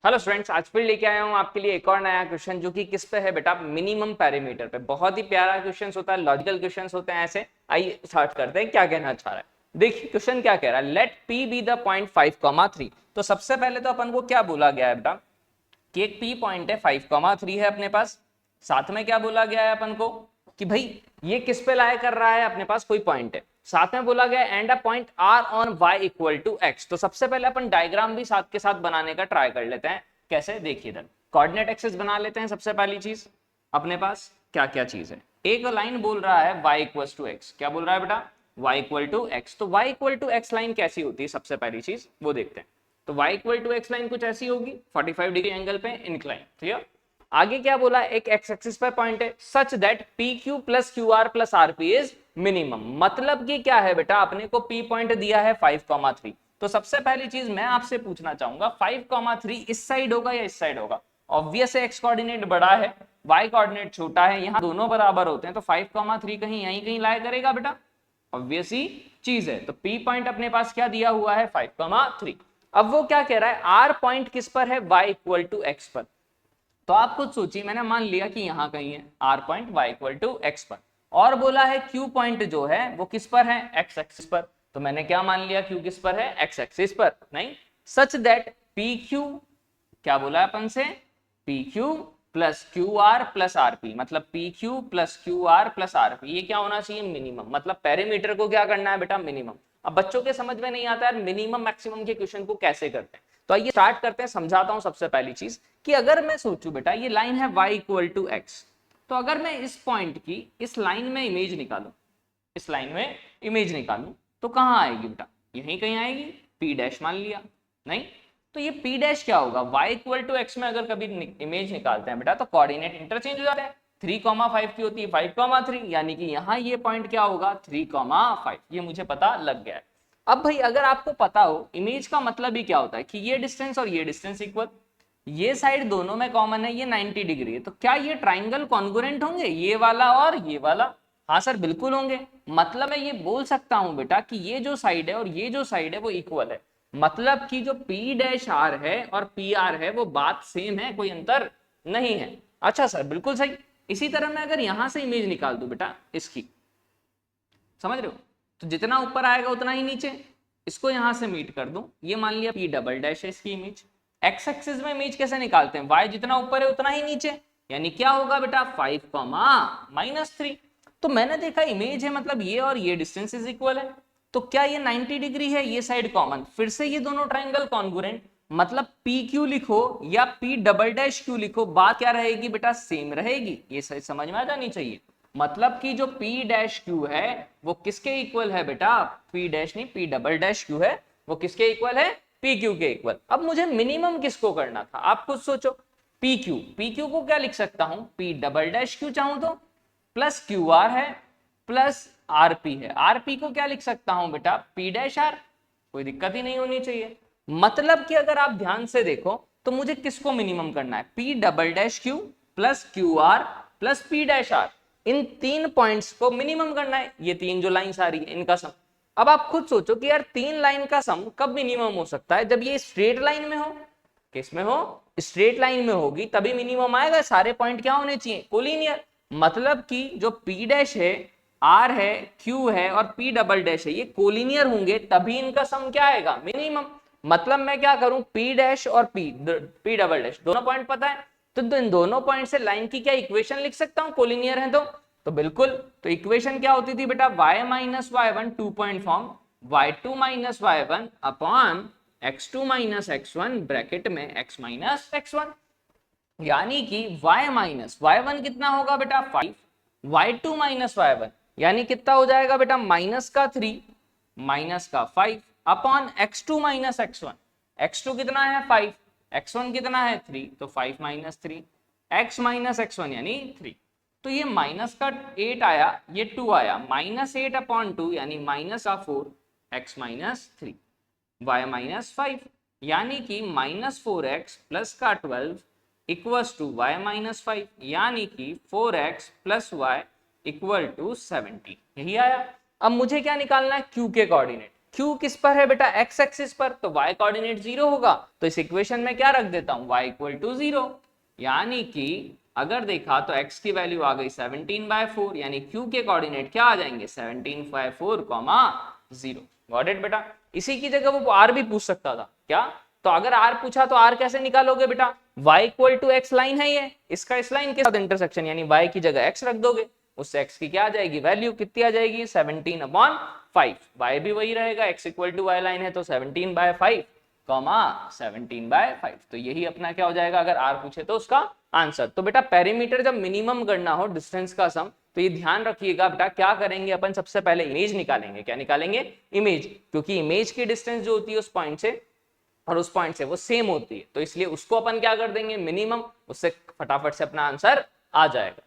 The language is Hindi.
हेलो स्टूडेंट्स, आज फिर लेके आया हूँ आपके लिए एक और नया क्वेश्चन जो कि किस पे है बेटा, मिनिमम पैरामीटर पे। बहुत ही प्यारा क्वेश्चन होता है, लॉजिकल क्वेश्चन होते हैं ऐसे। आइए स्टार्ट करते हैं, क्या कहना चाह रहा है। देखिए क्वेश्चन क्या कह रहा है, let P be the point 5,3। तो सबसे पहले तो अपन को क्या बोला गया है बेटा कि एक पी पॉइंट है 5,3 है अपने पास। साथ में क्या बोला गया है अपन को कि भाई ये किस पे लाया कर रहा है, अपने पास कोई पॉइंट है। साथ में बोला गया and a point R on y equal to x. तो सबसे पहले अपन डायग्राम भी साथ के साथ बनाने का ट्राई कर लेते हैं। कैसे, देखिए इधर कोऑर्डिनेट एक्सिस बना लेते हैं। सबसे पहली चीज अपने पास क्या क्या चीज है, एक लाइन बोल रहा है y इक्वल टू एक्स। क्या बोल रहा है बेटा, y इक्वल टू एक्स। तो y equal to x line कैसी होती है, सबसे पहली चीज वो देखते हैं। तो y equal to x line कुछ ऐसी होगी, 45 डिग्री एंगल पे इंक्लाइन। क्लियर। आगे क्या बोला, एक एक्स एक्सिस पर पॉइंट है such that P Q plus Q R plus R P is minimum. मतलब कि क्या है बेटा, अपने को पी पॉइंट दिया है 5,3। तो सबसे पहली चीज मैं आपसे पूछना चाहूंगा, 5,3 इस साइड होगा या इस साइड होगा। ऑब्वियस है, एक्स कोऑर्डिनेट बड़ा है, वाई कोऑर्डिनेट छोटा है, यहाँ दोनों बराबर होते हैं। तो 5,3 कहीं यहीं कहीं लाया करेगा बेटा, ऑब्वियस ही चीज है। तो पी पॉइंट अपने पास क्या दिया हुआ है, 5,3। अब वो क्या कह रहा है, आर पॉइंट किस पर है, y इक्वल टू एक्स पर। तो आप खुद सोचिए, मैंने मान लिया कि यहां कहीं है R point y equal to x पर, और बोला है q पॉइंट जो है वो किस पर है, x एक्सिस पर। तो मैंने क्या मान लिया, q किस पर है, x एक्सिस पर। नहीं, सच दैट पी क्यू, क्या बोला है अपन से, P Q plus Q R plus R P. मतलब P Q plus Q R plus R P, ये क्या होना चाहिए, मिनिमम। मतलब पैरामीटर को क्या करना है बेटा, मिनिमम। अब बच्चों के समझ में नहीं आता है मिनिमम मैक्सिमम के क्वेश्चन को कैसे करते हैं। तो आइए स्टार्ट करते हैं, समझाता हूं। सबसे पहली चीज कि अगर मैं सोचूं बेटा, ये लाइन है y इक्वल टू एक्स, तो अगर मैं इस पॉइंट की इस लाइन में इमेज निकालूं, इस लाइन में इमेज निकालूं, तो कहां आएगी बेटा, यहीं कहीं आएगी, p डैश मान लिया। नहीं, तो ये p डैश क्या होगा, y इक्वल टू एक्स में अगर कभी इमेज निकालते हैं बेटा तो कोऑर्डिनेट इंटरचेंज हो जाते हैं। 3,5 की होती है 5,3, यानी कि यहाँ ये पॉइंट क्या होगा, 3,5। ये मुझे पता लग गया है। अब भाई अगर आपको पता हो, इमेज का मतलब ही क्या होता है कि ये डिस्टेंस और ये डिस्टेंस इक्वल, ये साइड दोनों में कॉमन है, ये 90 डिग्री है। तो क्या ये ट्राइंगल कॉन्ग्रुएंट होंगे, ये वाला और ये वाला। हाँ सर बिल्कुल होंगे। मतलब मैं ये बोल सकता हूं बेटा कि ये जो साइड है और ये जो साइड है वो इक्वल है। मतलब कि जो पी डैश आर है और पी आर है वो बात सेम है, कोई अंतर नहीं है। अच्छा सर बिल्कुल सही। इसी तरह मैं अगर यहां से इमेज निकाल दूं बेटा इसकी, समझ रहे हो, तो जितना ऊपर आएगा उतना ही नीचे। इसको यहां से मीट कर दूं, ये मान लिया पी डबल डैश है इसकी इमेज। एक्स एक्सिस में इमेज कैसे निकालते हैं, वाई जितना ऊपर है उतना ही नीचे, यानी क्या होगा बेटा 5,-3। तो मैंने देखा इमेज है, मतलब ये और ये डिस्टेंस इज इक्वल है। तो क्या ये 90 डिग्री है, ये साइड कॉमन, फिर से ये दोनों ट्राइंगल कॉन्ग्रुएंट। मतलब पी क्यू लिखो या पी डबल डैश क्यू लिखो, बात क्या रहेगी बेटा, सेम रहेगी। ये सही समझ में आ जानी चाहिए। मतलब कि जो P डैश क्यू है वो किसके इक्वल है बेटा, P डैश नहीं, P डबल डैश क्यू है, वो किसके इक्वल है, पी क्यू के इक्वल। अब मुझे मिनिमम किसको करना था, आप खुद सोचो। पी क्यू को क्या लिख सकता हूं, P डबल डैश क्यू चाहूं तो प्लस क्यू आर है प्लस आर पी है। आर पी को क्या लिख सकता हूं बेटा, P डैश आर। कोई दिक्कत ही नहीं होनी चाहिए। मतलब कि अगर आप ध्यान से देखो तो मुझे किसको मिनिमम करना है, P double dash Q plus Q R plus P dash R. इन तीन पॉइंट्स को मिनिमम करना है, ये तीन जो लाइंस आ रही है इनका सम। अब आप खुद सोचो कि यार तीन लाइन का सम कब मिनिमम हो सकता है, जब ये स्ट्रेट लाइन में हो। किस में हो, स्ट्रेट लाइन में होगी तभी मिनिमम आएगा। सारे पॉइंट क्या होने चाहिए, कोलिनियर। मतलब कि जो P डैश है, R है, Q है और P डबल डैश है, ये कोलिनियर होंगे तभी इनका सम क्या आएगा, मिनिमम। मतलब मैं क्या करूं, P डैश और P डबल डैश दोनों पॉइंट पता है, तो इन दोनों पॉइंट से लाइन की क्या इक्वेशन लिख सकता हूं, कोलिनियर है तो बिल्कुल। तो इक्वेशन क्या होती थी बेटा, y minus y1 two point form y2 minus y1 upon x2 minus x1 bracket में x माइनस x1। यानी कि y माइनस y1 कितना होगा बेटा 5, y2 माइनस y1 यानी कितना हो जाएगा बेटा माइनस का 3 माइनस का 5 upon x2 minus x1। x2 कितना है 5, x1 कितना है 3, तो 5 माइनस 3, x माइनस x1 यानी 3। तो ये माइनस का 8 आया, ये 2 आया, माइनस 8 अपॉन 2 यानी माइनस का 4, x माइनस 3, y माइनस 5 यानी कि माइनस 4x प्लस का 12 इक्वल्स टू y माइनस 5 यानी कि 4x plus y equal to 70। यही आया। अब मुझे क्या निकालना है, q के कोऑर्डिनेट। Q किस पर है बेटा, x एक्सिस पर, तो y कोऑर्डिनेट 0 होगा, तो इस इक्वेशन में क्या रख देता हूं, y इक्वल टू 0। यानी कि अगर देखा तो x की वैल्यू आ गई 17/4, यानी Q के कोऑर्डिनेट क्या आ जाएंगे 17/4, 0। गॉट इट बेटा। इसी की जगह वो r भी पूछ सकता था क्या, तो अगर r पूछा तो r कैसे निकालोगे बेटा, y equal to x line है ये, इसका इस लाइन के साथ इंटरसेक्शन, यानी y की जगह x रख दोगे, उससे x की क्या आ जाएगी वैल्यू, कितनी आ जाएगी 17/5, y भी वही रहेगा, x equal to y line है तो 17/5, 17/5, तो यही अपना क्या हो जाएगा अगर r पूछे तो उसका आंसर। तो बेटा पेरीमीटर जब मिनिमम करना हो डिस्टेंस का सम, तो ये ध्यान रखिएगा बेटा, क्या करेंगे अपन, सबसे पहले इमेज निकालेंगे। क्या निकालेंगे, इमेज, क्योंकि इमेज की डिस्टेंस जो होती है उस पॉइंट से और उस पॉइंट से वो सेम होती है, तो इसलिए उसको अपन क्या कर देंगे मिनिमम, उससे फटाफट से अपना आंसर आ जाएगा।